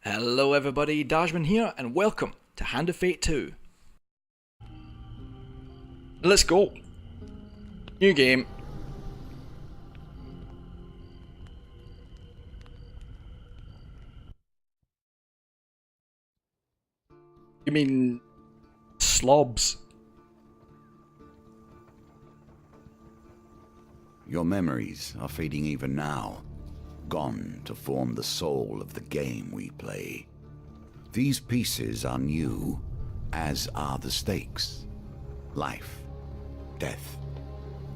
Hello everybody, Dashman here, and welcome to Hand of Fate 2. Let's go. New game. You mean slobs? Your memories are fading even now, gone to form the soul of the game we play. These pieces are new, as are the stakes. Life, death,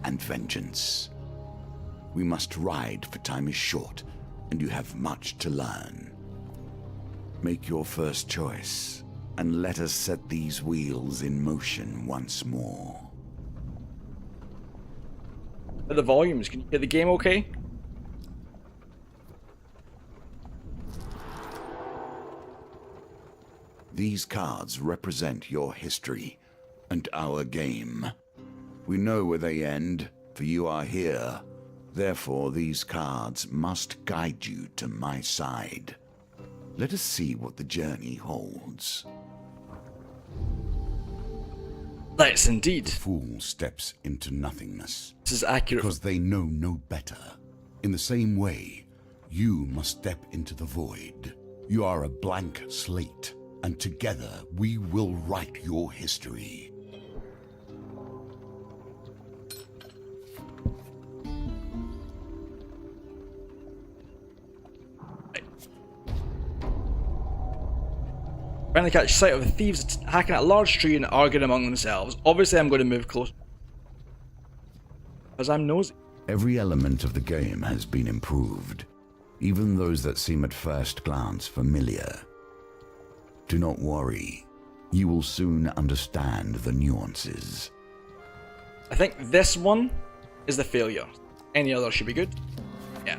and vengeance. We must ride, for time is short, and you have much to learn. Make your first choice, and let us set these wheels in motion once more. The volumes, can you hear the game okay? These cards represent your history and our game. We know where they end, for you are here. Therefore, these cards must guide you to my side. Let us see what the journey holds. Let's indeed. The fool steps into nothingness. This is accurate. Because they know no better. In the same way, you must step into the void. You are a blank slate, and together we will write your history. Finally catch sight of the thieves hacking at a large tree and arguing among themselves. Obviously I'm going to move close, because I'm nosy. Every element of the game has been improved, even those that seem at first glance familiar. Do not worry, you will soon understand the nuances. I think this one is the failure. Any other should be good. Yeah.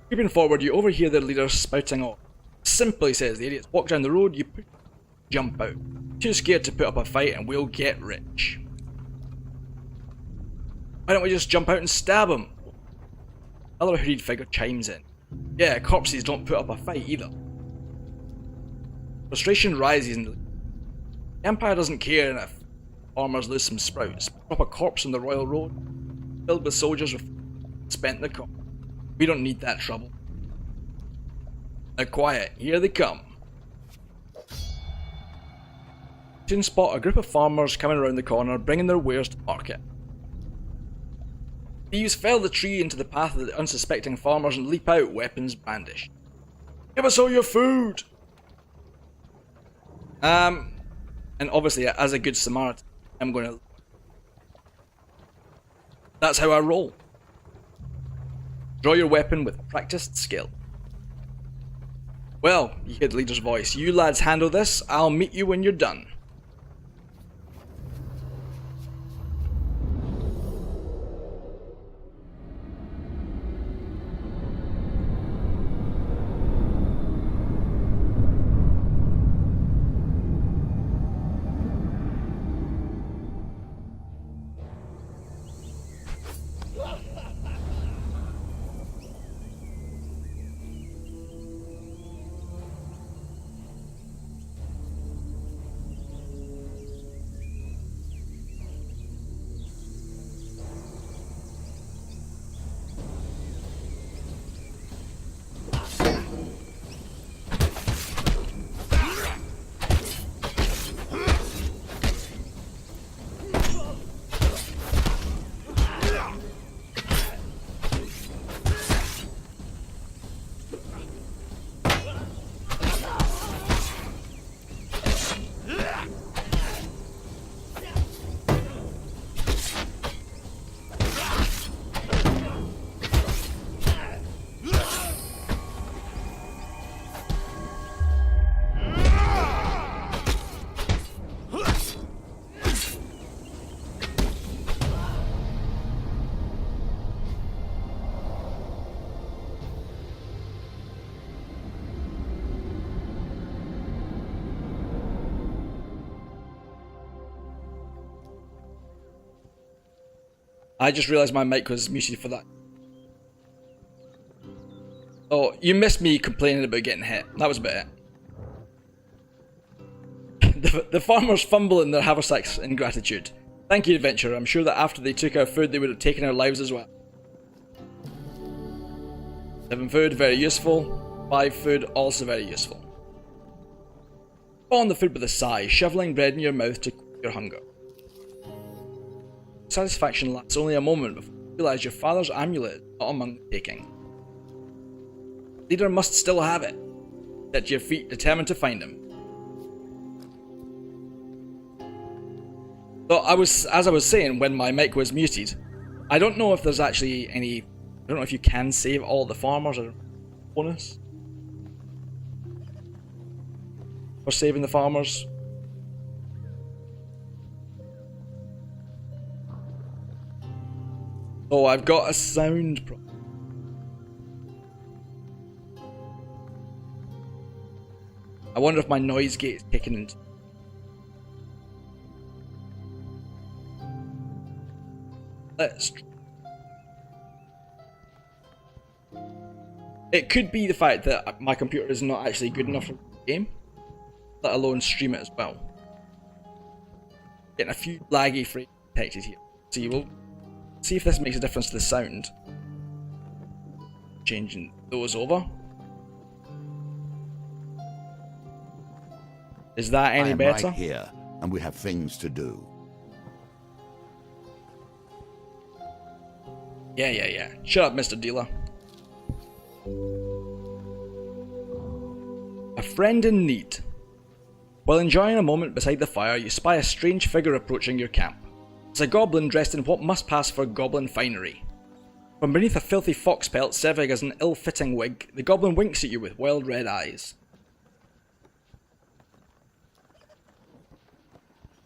Creeping forward, you overhear the leader spouting off. Simply says the idiots walk down the road, you jump out. Too scared to put up a fight and we'll get rich. Why don't we just jump out and stab him? Another hooded figure chimes in. Yeah, corpses don't put up a fight either. Frustration rises in the Empire doesn't care if farmers lose some sprouts. Put up a corpse on the royal road, filled with soldiers with spent the corn. We don't need that trouble. Now quiet, here they come. Soon spot a group of farmers coming around the corner, bringing their wares to market. Thieves fell the tree into the path of the unsuspecting farmers and leap out, weapons brandished. Give us all your food! And obviously, as a good Samaritan, I'm gonna... That's how I roll. Draw your weapon with practiced skill. Well, you hear the leader's voice. You lads handle this, I'll meet you when you're done. I just realised my mic was muted for that. Oh, you missed me complaining about getting hit. That was about it. The farmers fumble in their haversacks in gratitude. Thank you, adventurer. I'm sure that after they took our food, they would have taken our lives as well. 7 food, very useful. 5 food, also very useful. Fall on the food with a sigh, shoveling bread in your mouth to cool your hunger. Satisfaction lasts only a moment before you realise your father's amulet is not among the taking. Leader must still have it. Set to your feet, determined to find him. So as I was saying when my mic was muted, I don't know if there's actually any, I don't know if you can save all the farmers or bonus for saving the farmers. Oh, I've got a sound problem. I wonder if my noise gate is kicking into. It could be the fact that my computer is not actually good enough for the game, let alone stream it as well. Getting a few laggy frames detected here. So you will see if this makes a difference to the sound. Changing those over. Is that any better? Right here, and we have things to do. Yeah. Shut up, Mr. Dealer. A friend in need. While enjoying a moment beside the fire, you spy a strange figure approaching your camp. It's a goblin dressed in what must pass for goblin finery. From beneath a filthy fox pelt serving as an ill-fitting wig, the goblin winks at you with wild red eyes.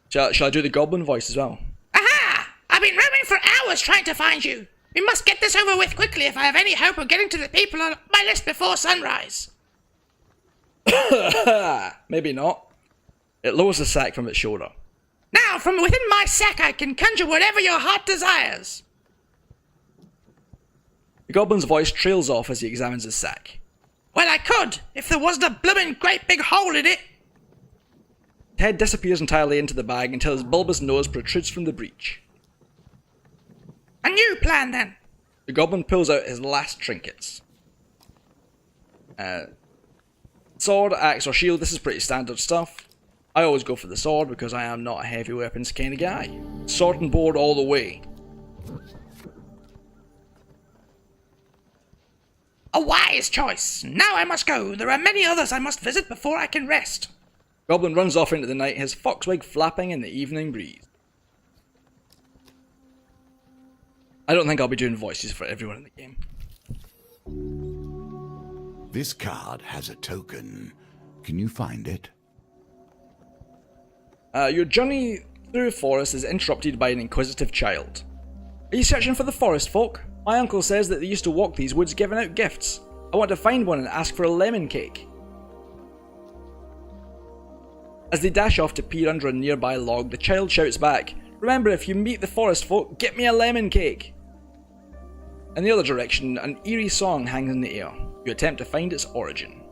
Shall I do the goblin voice as well? Aha! I've been roaming for hours trying to find you. We must get this over with quickly if I have any hope of getting to the people on my list before sunrise. Maybe not. It lowers the sack from its shoulder. Now, from within my sack I can conjure whatever your heart desires. The goblin's voice trails off as he examines his sack. Well, I could, if there wasn't a bloomin' great big hole in it. His head disappears entirely into the bag until his bulbous nose protrudes from the breach. A new plan, then. The goblin pulls out his last trinkets. Sword, axe, or shield, this is pretty standard stuff. I always go for the sword because I am not a heavy weapons kind of guy. Sword and board all the way. A wise choice. Now I must go. There are many others I must visit before I can rest. Goblin runs off into the night, his foxwig flapping in the evening breeze. I don't think I'll be doing voices for everyone in the game. This card has a token. Can you find it? Your journey through a forest is interrupted by an inquisitive child. Are you searching for the forest folk? My uncle says that they used to walk these woods giving out gifts. I want to find one and ask for a lemon cake. As they dash off to peer under a nearby log, the child shouts back, "Remember, if you meet the forest folk, get me a lemon cake." In the other direction, an eerie song hangs in the air. You attempt to find its origin.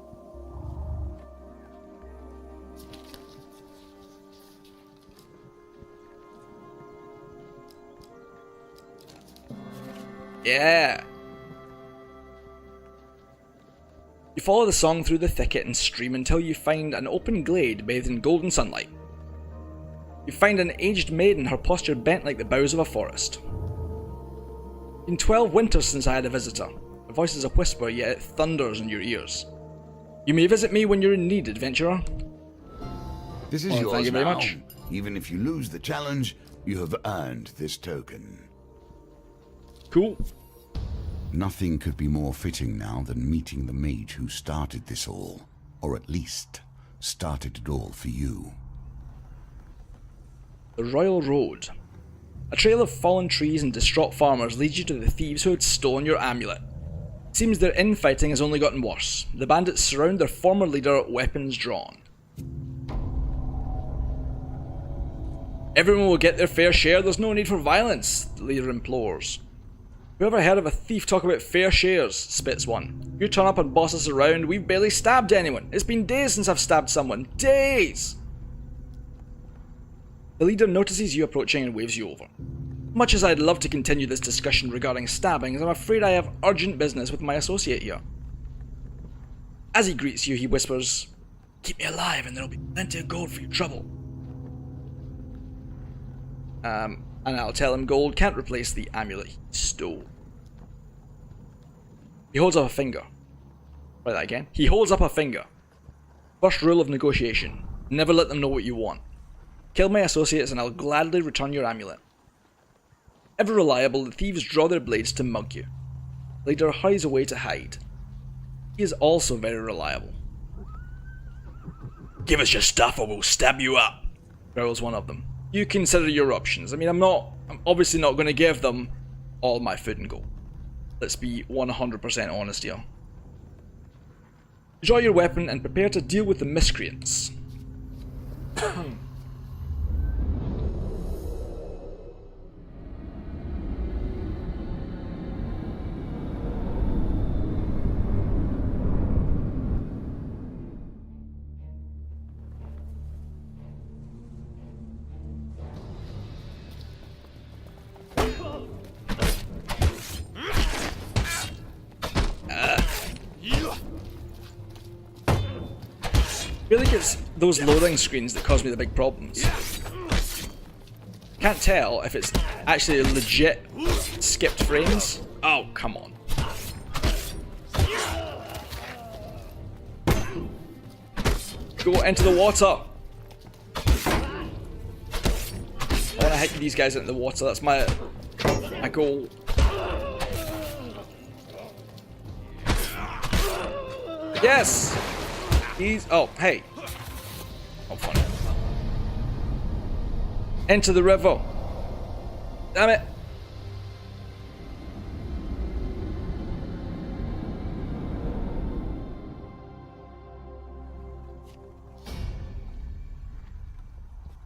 Yeah! You follow the song through the thicket and stream until you find an open glade bathed in golden sunlight. You find an aged maiden, her posture bent like the boughs of a forest. It's been 12 winters since I had a visitor. Her voice is a whisper, yet it thunders in your ears. You may visit me when you're in need, adventurer. This is Well, yours thank you very now. much. Even if you lose the challenge, you have earned this token. Cool. Nothing could be more fitting now than meeting the mage who started this all, or at least started it all for you. The Royal Road. A trail of fallen trees and distraught farmers leads you to the thieves who had stolen your amulet. It seems their infighting has only gotten worse. The bandits surround their former leader, weapons drawn. Everyone will get their fair share, there's no need for violence, the leader implores. Who ever heard of a thief talk about fair shares? Spits one. You turn up and boss us around, we've barely stabbed anyone. It's been days since I've stabbed someone. Days! The leader notices you approaching and waves you over. Much as I'd love to continue this discussion regarding stabbings, I'm afraid I have urgent business with my associate here. As he greets you, he whispers, "Keep me alive and there'll be plenty of gold for your trouble." And I'll tell him gold can't replace the amulet he stole. He holds up a finger. Try that again. He holds up a finger. First rule of negotiation. Never let them know what you want. Kill my associates and I'll gladly return your amulet. Ever reliable, the thieves draw their blades to mug you. The leader hurries away to hide. He is also very reliable. "Give us your stuff or we'll stab you up," growls one of them. You consider your options. I mean, I'm obviously not going to give them all my food and gold. Let's be 100% honest here. Draw your weapon and prepare to deal with the miscreants. I feel like it's those loading screens that cause me the big problems. Can't tell if it's actually legit skipped frames. Oh, come on. Go into the water. I want to hit these guys into the water. That's my goal. Yes! Oh, hey. Oh, funny. Into the river. Damn it.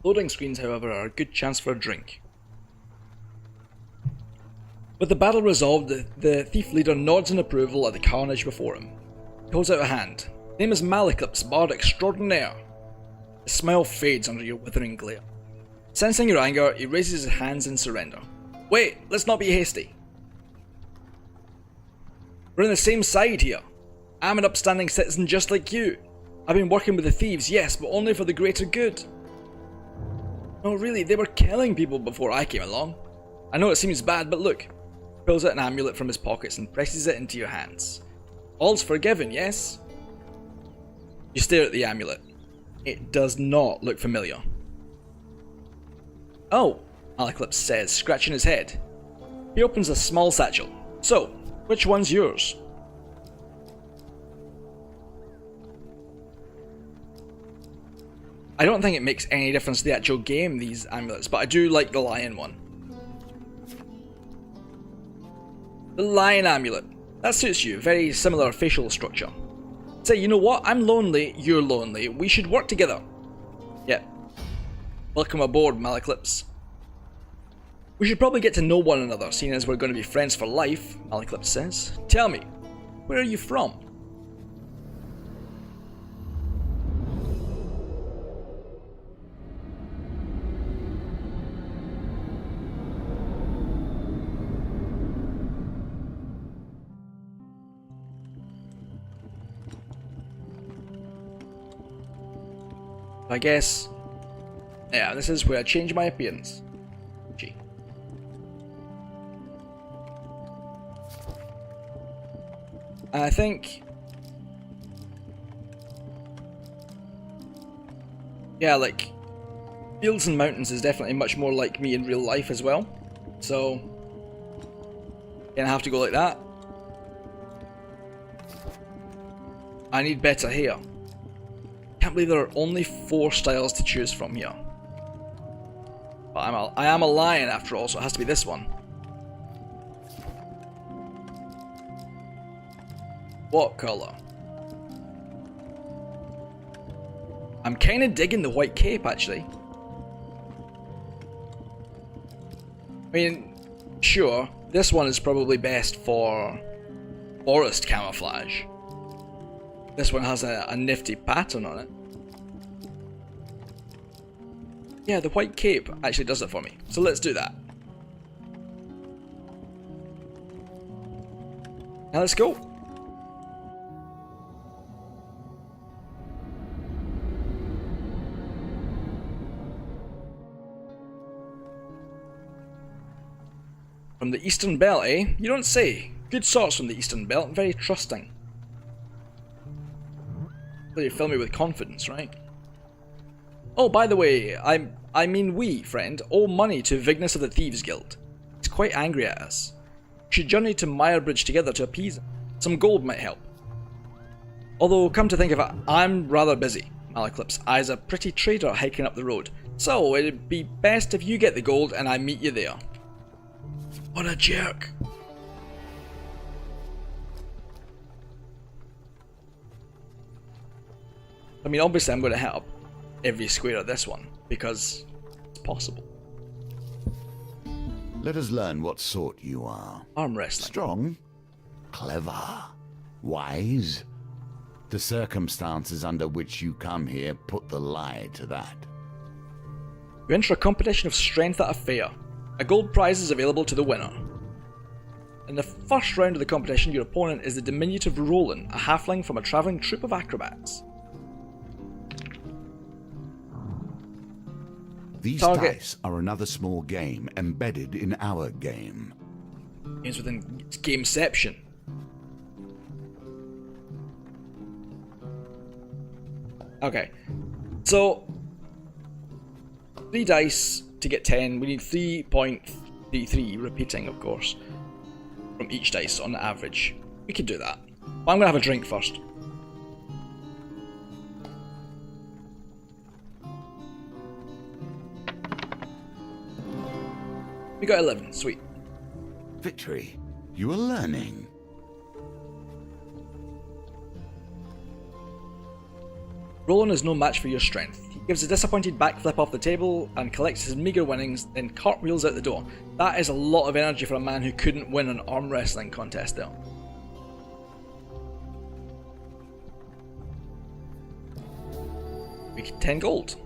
Loading screens, however, are a good chance for a drink. With the battle resolved, the thief leader nods in approval at the carnage before him. He holds out a hand. His name is Maleklips, Bard Extraordinaire. His smile fades under your withering glare. Sensing your anger, he raises his hands in surrender. Wait, let's not be hasty. We're on the same side here. I'm an upstanding citizen just like you. I've been working with the thieves, yes, but only for the greater good. No, really, they were killing people before I came along. I know it seems bad, but look. He pulls out an amulet from his pockets and presses it into your hands. All's forgiven, yes? You stare at the amulet. It does not look familiar. Oh, Maleklips says, scratching his head. He opens a small satchel. So, which one's yours? I don't think it makes any difference to the actual game, these amulets, but I do like the lion one. The lion amulet. That suits you, very similar facial structure. Say, you know what? I'm lonely, you're lonely. We should work together. Yeah. Welcome aboard, Maleklips. We should probably get to know one another, seeing as we're going to be friends for life, Maleklips says. Tell me, where are you from? I guess, yeah, this is where I change my appearance. Gee. I think, yeah, like, fields and mountains is definitely much more like me in real life as well. So, gonna have to go like that. I need better hair. Can't believe there are only 4 styles to choose from here. But I am a lion after all, so it has to be this one. What colour? I'm kinda digging the white cape actually. I mean, sure, this one is probably best for forest camouflage. This one has a nifty pattern on it. Yeah, the white cape actually does it for me. So let's do that. Now let's go. From the Eastern Belt, eh? You don't say. Good sorts from the Eastern Belt, very trusting. So you fill me with confidence, right? Oh, by the way, I mean we, friend, owe money to Vignus of the Thieves Guild. He's quite angry at us. We should journey to Mirebridge together to appease him. Some gold might help. Although, come to think of it, I'm rather busy. Malaclip's eyes a pretty trader hiking up the road. So, it'd be best if you get the gold and I meet you there. What a jerk. I mean, obviously I'm going to hit up every square of this one, because it's possible. Let us learn what sort you are. Arm wrestling. Strong, clever, wise. The circumstances under which you come here put the lie to that. You enter a competition of strength at a fair. A gold prize is available to the winner. In the first round of the competition, your opponent is the diminutive Roland, a halfling from a travelling troupe of acrobats. These Target. dice are another small game embedded in our game. Games within Gameception. Okay, so 3 dice to get 10. We need 3.33 repeating, of course, from each dice on average. We could do that. But I'm gonna have a drink first. We got 11, sweet. Victory, you are learning. Roland is no match for your strength. He gives a disappointed backflip off the table and collects his meagre winnings, then cartwheels out the door. That is a lot of energy for a man who couldn't win an arm wrestling contest there. We get 10 gold.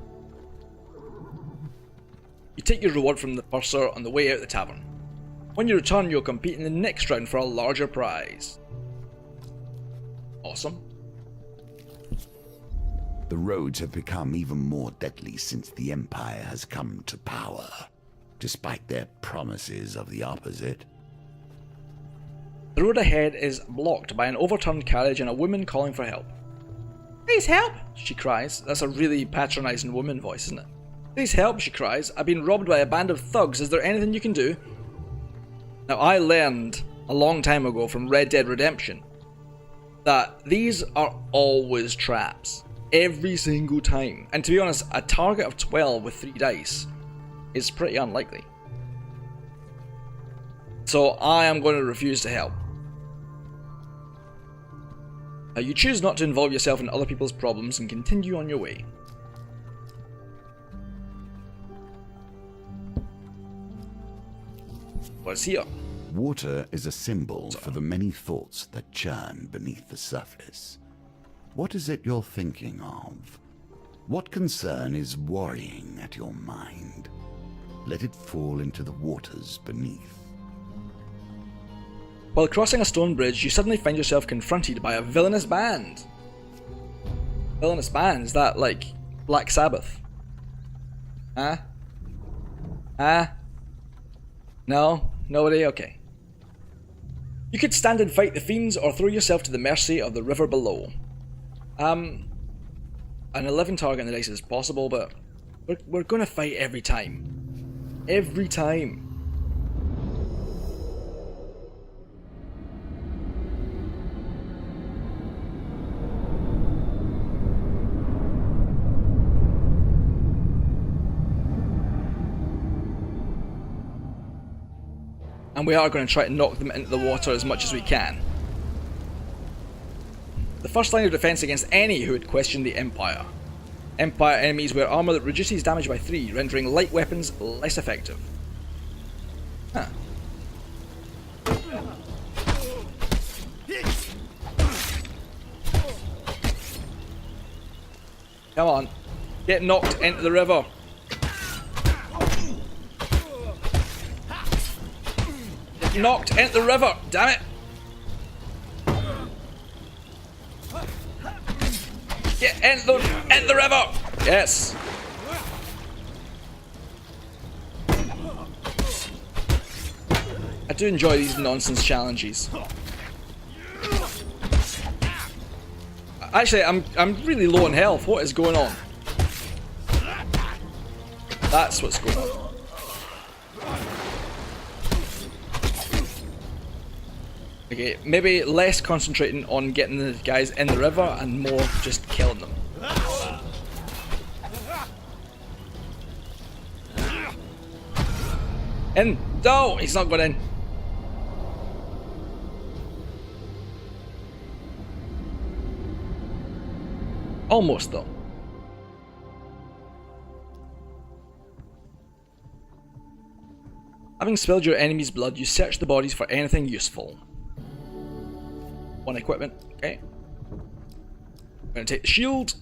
You take your reward from the purser on the way out the tavern. When you return, you'll compete in the next round for a larger prize. Awesome. The roads have become even more deadly since the Empire has come to power, despite their promises of the opposite. The road ahead is blocked by an overturned carriage and a woman calling for help. Please help, she cries. That's a really patronising woman voice, isn't it? Please help, she cries. I've been robbed by a band of thugs. Is there anything you can do? Now, I learned a long time ago from Red Dead Redemption that these are always traps. Every single time. And to be honest, a target of 12 with 3 dice is pretty unlikely. So I am going to refuse to help. You choose not to involve yourself in other people's problems and continue on your way. What's here? Water is a symbol for the many thoughts that churn beneath the surface. What is it you're thinking of? What concern is worrying at your mind? Let it fall into the waters beneath. While crossing a stone bridge, you suddenly find yourself confronted by a villainous band. Villainous band? Is that like Black Sabbath? Huh? Huh? No? Nobody? Okay. You could stand and fight the fiends or throw yourself to the mercy of the river below. An 11 target in the dice is possible, but we're gonna fight every time. Every time. And we are going to try to knock them into the water as much as we can. The first line of defense against any who would question the Empire. Empire enemies wear armor that reduces damage by 3, rendering light weapons less effective. Huh. Come on. Get knocked into the river. Get knocked into the river. Damn it. Get into the river. Yes. I do enjoy these nonsense challenges. Actually, I'm really low on health. What is going on? That's what's going on. Okay, maybe less concentrating on getting the guys in the river and more just killing them. In! No! He's not going in. Almost though. Having spilled your enemy's blood, you search the bodies for anything useful. One equipment, okay. I'm gonna take the shield.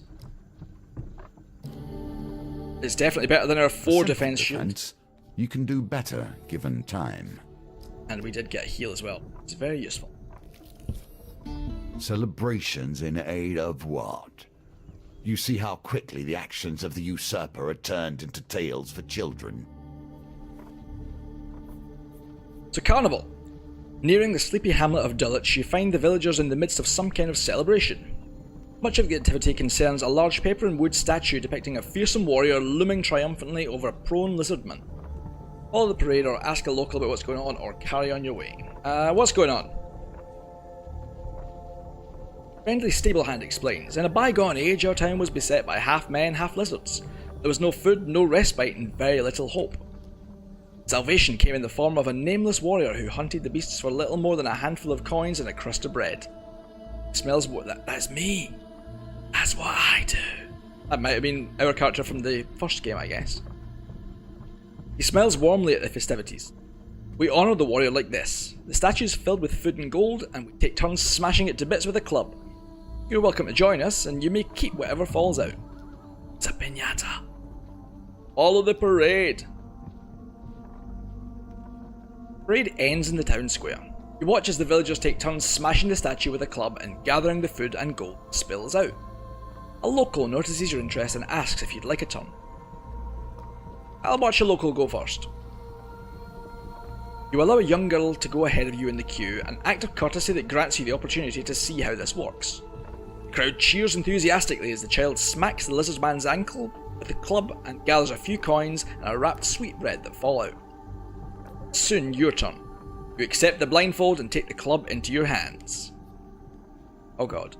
It's definitely better than our 4 defense shield. You can do better given time. And we did get a heal as well. It's very useful. Celebrations in aid of what? You see how quickly the actions of the usurper are turned into tales for children. So Carnival. Nearing the sleepy hamlet of Dulwich, you find the villagers in the midst of some kind of celebration. Much of the activity concerns a large paper and wood statue depicting a fearsome warrior looming triumphantly over a prone lizardman. Follow the parade or ask a local about what's going on or carry on your way. What's going on? Friendly Stablehand explains, in a bygone age our town was beset by half men, half lizards. There was no food, no respite, and very little hope. Salvation came in the form of a nameless warrior who hunted the beasts for little more than a handful of coins and a crust of bread. It smells that's me. That's what I do. That might have been our character from the first game, I guess. He smiles warmly at the festivities. We honour the warrior like this. The statue is filled with food and gold, and we take turns smashing it to bits with a club. You're welcome to join us, and you may keep whatever falls out. It's a piñata. Follow the parade. Parade ends in the town square. You watch as the villagers take turns smashing the statue with a club and gathering the food and gold spills out. A local notices your interest and asks if you'd like a turn. I'll watch a local go first. You allow a young girl to go ahead of you in the queue, an act of courtesy that grants you the opportunity to see how this works. The crowd cheers enthusiastically as the child smacks the lizard man's ankle with the club and gathers a few coins and a wrapped sweetbread that fall out. Soon your turn. You accept the blindfold and take the club into your hands. Oh god.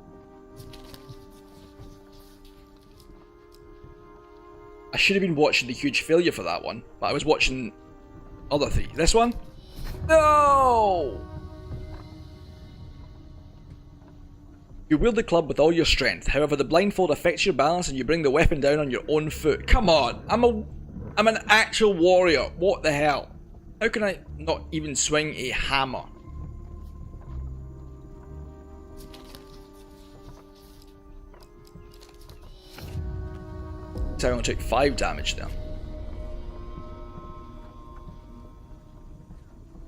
I should have been watching the huge failure for that one, but I was watching other three. This one? No! You wield the club with all your strength, however the blindfold affects your balance and you bring the weapon down on your own foot. Come on, I'm an actual warrior, what the hell? How can I not even swing a hammer? So I only took 5 damage there.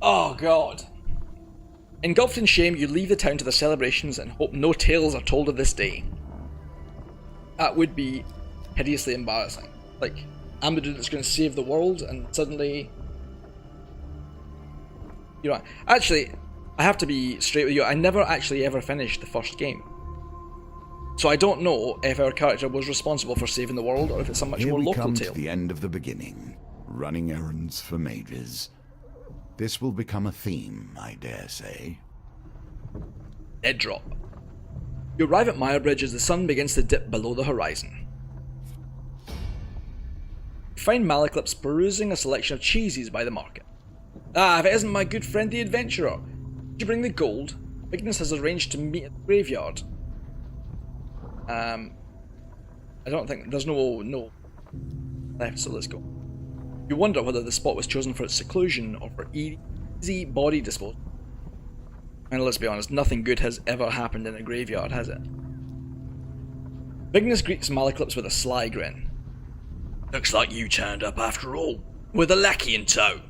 Oh god. Engulfed in shame, you leave the town to the celebrations and hope no tales are told of this day. That would be hideously embarrassing. Like, I'm the dude that's going to save the world and suddenly... You know, actually, I have to be straight with you, I never actually ever finished the first game. So I don't know if our character was responsible for saving the world or if it's a much more local tale. Here we come to the end of the beginning, running errands for mages. This will become a theme, I dare say. Dead drop. You arrive at Myrebridge as the sun begins to dip below the horizon. You find Malaclips perusing a selection of cheeses by the market. Ah, if it isn't my good friend the adventurer. Did you bring the gold? Ignis has arranged to meet at the graveyard. I don't think there's no left, so let's go. You wonder whether the spot was chosen for its seclusion or for easy body disposal. And let's be honest, nothing good has ever happened in a graveyard, has it? Vignis greets Malaclips with a sly grin. Looks like you turned up after all, with a lackey in tow.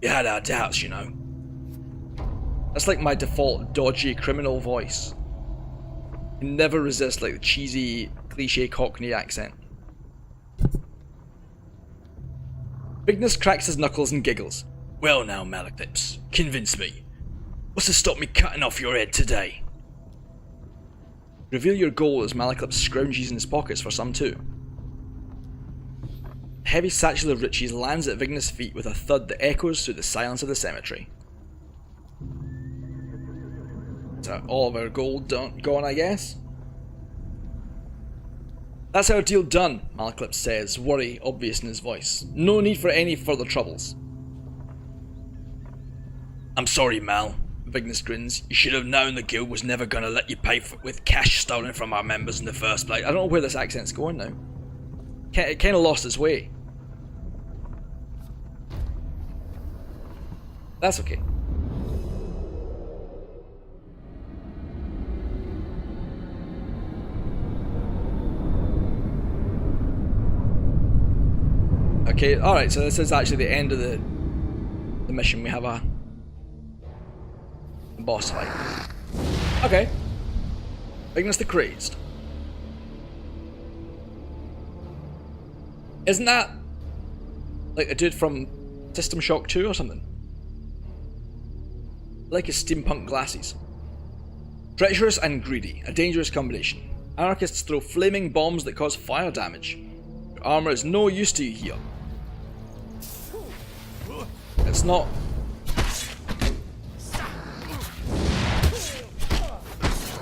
You had our doubts, you know. That's like my default dodgy criminal voice. I can never resist like the cheesy, cliche Cockney accent. Vignis cracks his knuckles and giggles. Well now, Malaclips, convince me. What's to stop me cutting off your head today? Reveal your goal as Malaclips scrounges in his pockets for some too. The heavy satchel of riches lands at Vignis' feet with a thud that echoes through the silence of the cemetery. So all of our gold gone, I guess? That's our deal done, Malaclips says, worry obvious in his voice. No need for any further troubles. I'm sorry, Mal, Vignis grins. You should have known the guild was never going to let you pay with cash stolen from our members in the first place. I don't know where this accent's going now. It kind of lost its way. That's okay. Okay, alright, so this is actually the end of the mission. We have a boss fight. Okay. Vignis the Crazed. Isn't that like a dude from System Shock 2 or something? Like his steampunk glasses. Treacherous and greedy, a dangerous combination. Anarchists throw flaming bombs that cause fire damage. Your armor is no use to you here. It's not.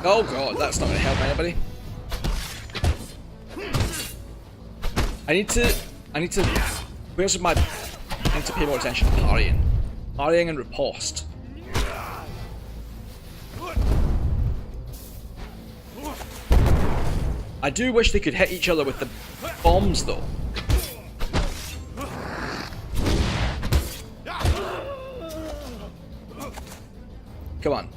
Oh god, that's not going to help anybody. I need to, where's my, I need to pay more attention to parrying. Parrying and riposte. I do wish they could hit each other with the bombs though. Come on.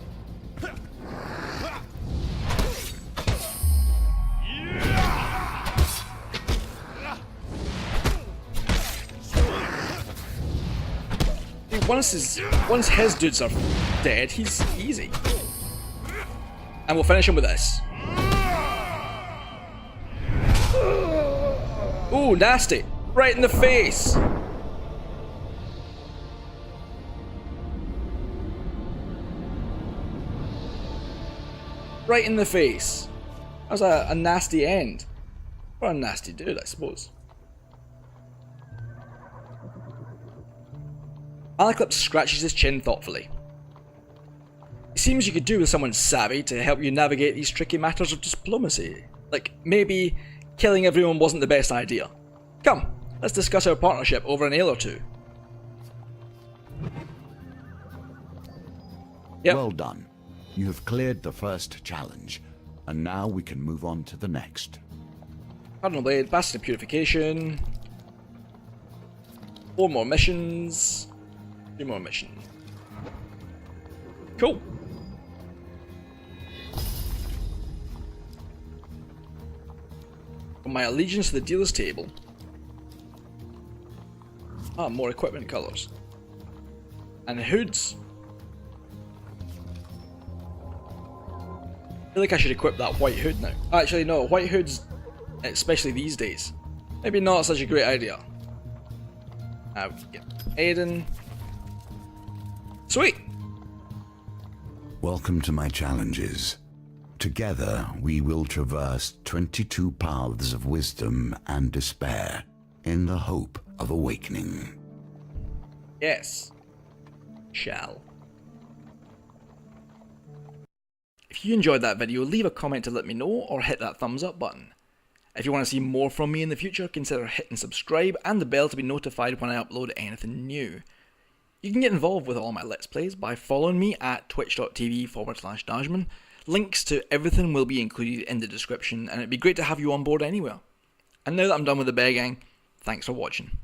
Once his dudes are dead, he's easy. And we'll finish him with this. Ooh, nasty. Right in the face. Right in the face. That was a nasty end. Or a nasty dude, I suppose. Malaclips scratches his chin thoughtfully. It seems you could do with someone savvy to help you navigate these tricky matters of diplomacy. Like, maybe killing everyone wasn't the best idea. Come, let's discuss our partnership over an ale or two. Yep. Well done. You have cleared the first challenge, and now we can move on to the next. Cardinal Blade, Bastion of Purification. 4 more missions. 3 more missions. Cool. From my allegiance to the dealer's table. Ah, more equipment colours. And hoods. I feel like I should equip that white hood now. Actually, no, white hoods, especially these days, maybe not such a great idea. Get Aiden. Sweet! Welcome to my challenges. Together, we will traverse 22 paths of wisdom and despair in the hope of awakening. Yes. Shall. If you enjoyed that video, leave a comment to let me know or hit that thumbs up button. If you want to see more from me in the future, consider hitting subscribe and the bell to be notified when I upload anything new. You can get involved with all my Let's Plays by following me at twitch.tv/Dajman. Links to everything will be included in the description, and it'd be great to have you on board anywhere. And now that I'm done with the begging, thanks for watching.